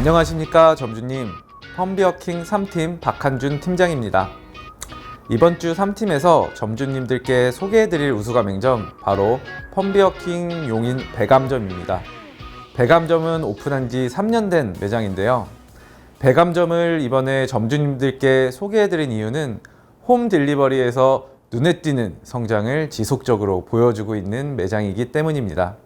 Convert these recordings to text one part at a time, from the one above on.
안녕하십니까 점주님, 펌비어킹 3팀 박한준 팀장입니다. 이번 주 3팀에서 점주님들께 소개해드릴 우수가맹점 바로 펌비어킹 용인 백암점입니다. 백암점은 오픈한 지 3년 된 매장인데요. 백암점을 이번에 점주님들께 소개해드린 이유는 홈 딜리버리에서 눈에 띄는 성장을 지속적으로 보여주고 있는 매장이기 때문입니다.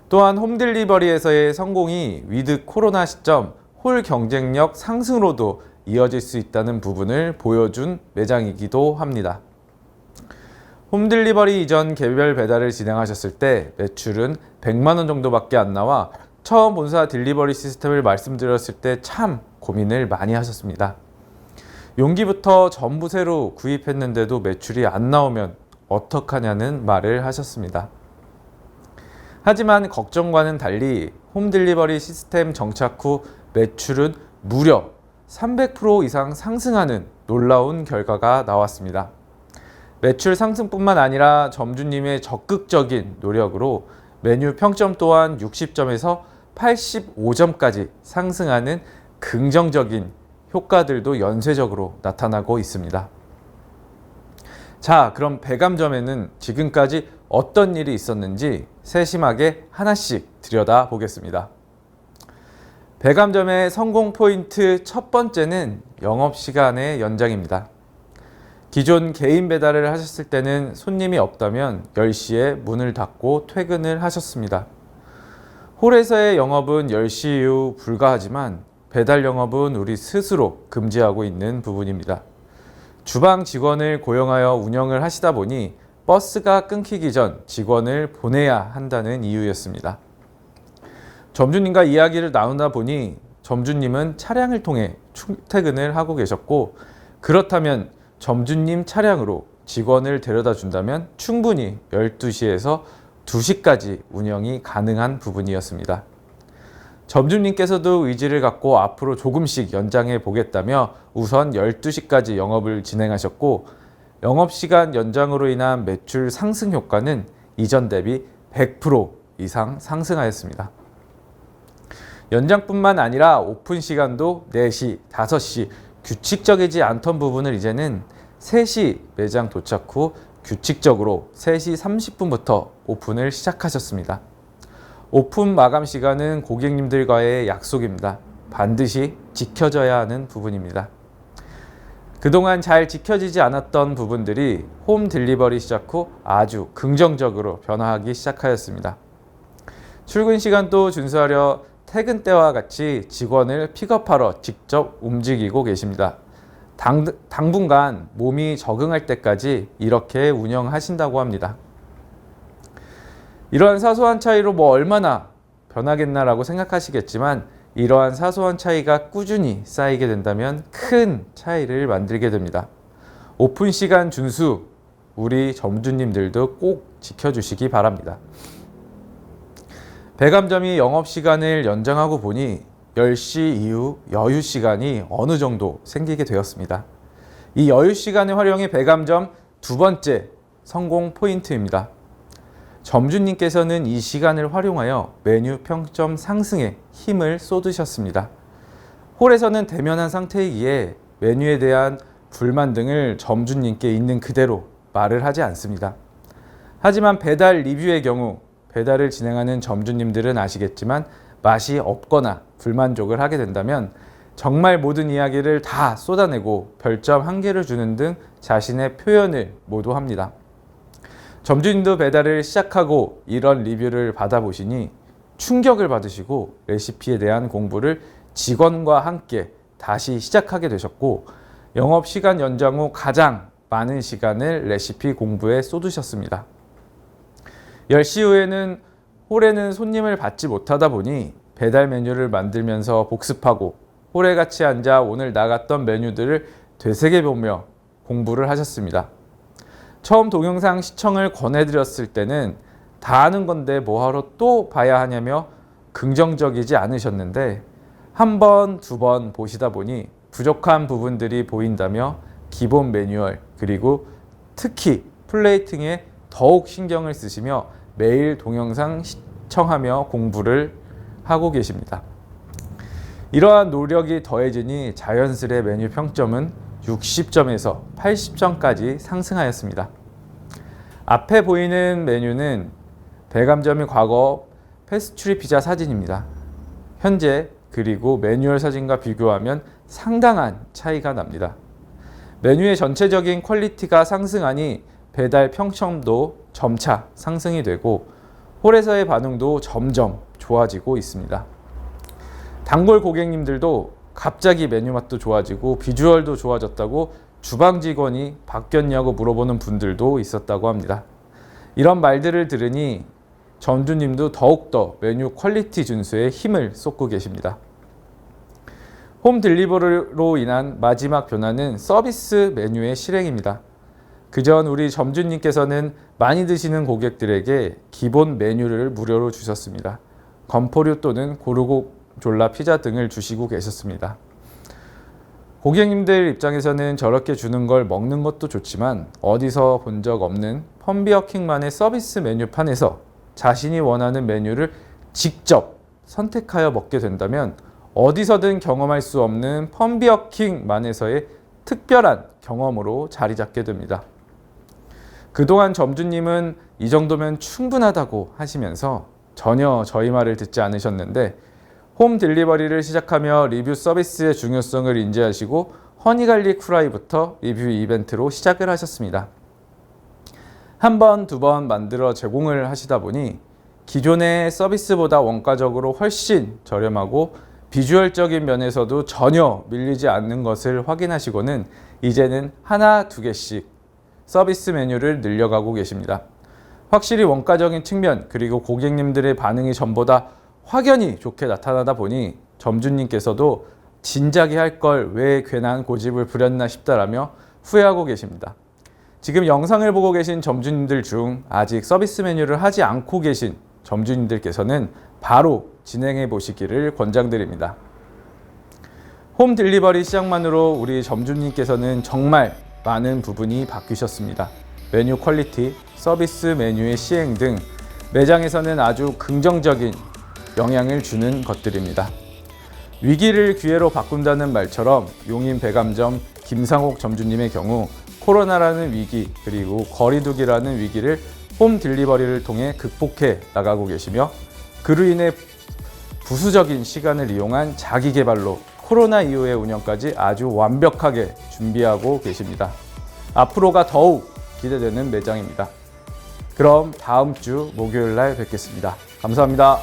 또한 홈딜리버리에서의 성공이 위드 코로나 시점 홀 경쟁력 상승으로도 이어질 수 있다는 부분을 보여준 매장이기도 합니다. 홈딜리버리 이전 개별 배달을 진행하셨을 때 매출은 100만 원 정도밖에 안 나와 처음 본사 딜리버리 시스템을 말씀드렸을 때 참 고민을 많이 하셨습니다. 용기부터 전부 새로 구입했는데도 매출이 안 나오면 어떡하냐는 말을 하셨습니다. 하지만 걱정과는 달리 홈딜리버리 시스템 정착 후 매출은 무려 300% 이상 상승하는 놀라운 결과가 나왔습니다. 매출 상승뿐만 아니라 점주님의 적극적인 노력으로 메뉴 평점 또한 60점에서 85점까지 상승하는 긍정적인 효과들도 연쇄적으로 나타나고 있습니다. 자, 그럼 백암점에는 지금까지 어떤 일이 있었는지 세심하게 하나씩 들여다 보겠습니다. 백암점의 성공 포인트 첫 번째는 영업시간의 연장입니다. 기존 개인 배달을 하셨을 때는 손님이 없다면 10시에 문을 닫고 퇴근을 하셨습니다. 홀에서의 영업은 10시 이후 불가하지만 배달 영업은 우리 스스로 금지하고 있는 부분입니다. 주방 직원을 고용하여 운영을 하시다 보니 버스가 끊기기 전 직원을 보내야 한다는 이유였습니다. 점주님과 이야기를 나누다 보니 점주님은 차량을 통해 출퇴근을 하고 계셨고, 그렇다면 점주님 차량으로 직원을 데려다 준다면 충분히 12시에서 2시까지 운영이 가능한 부분이었습니다. 점주님께서도 의지를 갖고 앞으로 조금씩 연장해 보겠다며 우선 12시까지 영업을 진행하셨고, 영업시간 연장으로 인한 매출 상승 효과는 이전 대비 100% 이상 상승하였습니다. 연장뿐만 아니라 오픈 시간도 4시, 5시 규칙적이지 않던 부분을 이제는 3시 매장 도착 후 규칙적으로 3시 30분부터 오픈을 시작하셨습니다. 오픈 마감 시간은 고객님들과의 약속입니다. 반드시 지켜져야 하는 부분입니다. 그동안 잘 지켜지지 않았던 부분들이 홈 딜리버리 시작 후 아주 긍정적으로 변화하기 시작하였습니다. 출근 시간도 준수하려 퇴근 때와 같이 직원을 픽업하러 직접 움직이고 계십니다. 당분간 몸이 적응할 때까지 이렇게 운영하신다고 합니다. 이러한 사소한 차이로 얼마나 변하겠나라고 생각하시겠지만, 이러한 사소한 차이가 꾸준히 쌓이게 된다면 큰 차이를 만들게 됩니다. 오픈 시간 준수, 우리 점주님들도 꼭 지켜주시기 바랍니다. 백암점이 영업시간을 연장하고 보니 10시 이후 여유시간이 어느 정도 생기게 되었습니다. 이 여유시간의 활용이 백암점 두 번째 성공 포인트입니다. 점주님께서는 이 시간을 활용하여 메뉴 평점 상승에 힘을 쏟으셨습니다. 홀에서는 대면한 상태이기에 메뉴에 대한 불만 등을 점주님께 있는 그대로 말을 하지 않습니다. 하지만 배달 리뷰의 경우 배달을 진행하는 점주님들은 아시겠지만 맛이 없거나 불만족을 하게 된다면 정말 모든 이야기를 다 쏟아내고 별점 1개를 주는 등 자신의 표현을 모두 합니다. 점주님도 배달을 시작하고 이런 리뷰를 받아보시니 충격을 받으시고 레시피에 대한 공부를 직원과 함께 다시 시작하게 되셨고, 영업시간 연장 후 가장 많은 시간을 레시피 공부에 쏟으셨습니다. 10시 후에는 홀에는 손님을 받지 못하다 보니 배달 메뉴를 만들면서 복습하고 홀에 같이 앉아 오늘 나갔던 메뉴들을 되새겨보며 공부를 하셨습니다. 처음 동영상 시청을 권해드렸을 때는 다 아는 건데 뭐하러 또 봐야 하냐며 긍정적이지 않으셨는데, 한 번, 두 번 보시다 보니 부족한 부분들이 보인다며 기본 매뉴얼 그리고 특히 플레이팅에 더욱 신경을 쓰시며 매일 동영상 시청하며 공부를 하고 계십니다. 이러한 노력이 더해지니 자연스레 메뉴 평점은 60점에서 80점까지 상승하였습니다. 앞에 보이는 메뉴는 배감점이 과거 페스츄리 피자 사진입니다. 현재 그리고 매뉴얼 사진과 비교하면 상당한 차이가 납니다. 메뉴의 전체적인 퀄리티가 상승하니 배달 평점도 점차 상승이 되고 홀에서의 반응도 점점 좋아지고 있습니다. 단골 고객님들도 갑자기 메뉴 맛도 좋아지고 비주얼도 좋아졌다고 주방 직원이 바뀌었냐고 물어보는 분들도 있었다고 합니다. 이런 말들을 들으니 점주님도 더욱더 메뉴 퀄리티 준수에 힘을 쏟고 계십니다. 홈 딜리버리로 인한 마지막 변화는 서비스 메뉴의 실행입니다. 그전 우리 점주님께서는 많이 드시는 고객들에게 기본 메뉴를 무료로 주셨습니다. 건포류 또는 고르곤졸라 피자 등을 주시고 계셨습니다. 고객님들 입장에서는 저렇게 주는 걸 먹는 것도 좋지만 어디서 본 적 없는 펌비어킹만의 서비스 메뉴판에서 자신이 원하는 메뉴를 직접 선택하여 먹게 된다면 어디서든 경험할 수 없는 펌비어킹만에서의 특별한 경험으로 자리 잡게 됩니다. 그동안 점주님은 이 정도면 충분하다고 하시면서 전혀 저희 말을 듣지 않으셨는데 홈 딜리버리를 시작하며 리뷰 서비스의 중요성을 인지하시고 허니갈릭 후라이부터 리뷰 이벤트로 시작을 하셨습니다. 한 번, 두 번 만들어 제공을 하시다 보니 기존의 서비스보다 원가적으로 훨씬 저렴하고 비주얼적인 면에서도 전혀 밀리지 않는 것을 확인하시고는 이제는 하나, 두 개씩 서비스 메뉴를 늘려가고 계십니다. 확실히 원가적인 측면 그리고 고객님들의 반응이 전보다 확연히 좋게 나타나다 보니 점주님께서도 진작에 할 걸 왜 괜한 고집을 부렸나 싶다라며 후회하고 계십니다. 지금 영상을 보고 계신 점주님들 중 아직 서비스 메뉴를 하지 않고 계신 점주님들께서는 바로 진행해 보시기를 권장드립니다. 홈 딜리버리 시작만으로 우리 점주님께서는 정말 많은 부분이 바뀌셨습니다. 메뉴 퀄리티, 서비스 메뉴의 시행 등 매장에서는 아주 긍정적인 영향을 주는 것들입니다. 위기를 기회로 바꾼다는 말처럼 용인 배감점 김상옥 점주님의 경우 코로나라는 위기 그리고 거리두기라는 위기를 홈 딜리버리를 통해 극복해 나가고 계시며 그로 인해 부수적인 시간을 이용한 자기 개발로 코로나 이후의 운영까지 아주 완벽하게 준비하고 계십니다. 앞으로가 더욱 기대되는 매장입니다. 그럼 다음 주 목요일 날 뵙겠습니다. 감사합니다.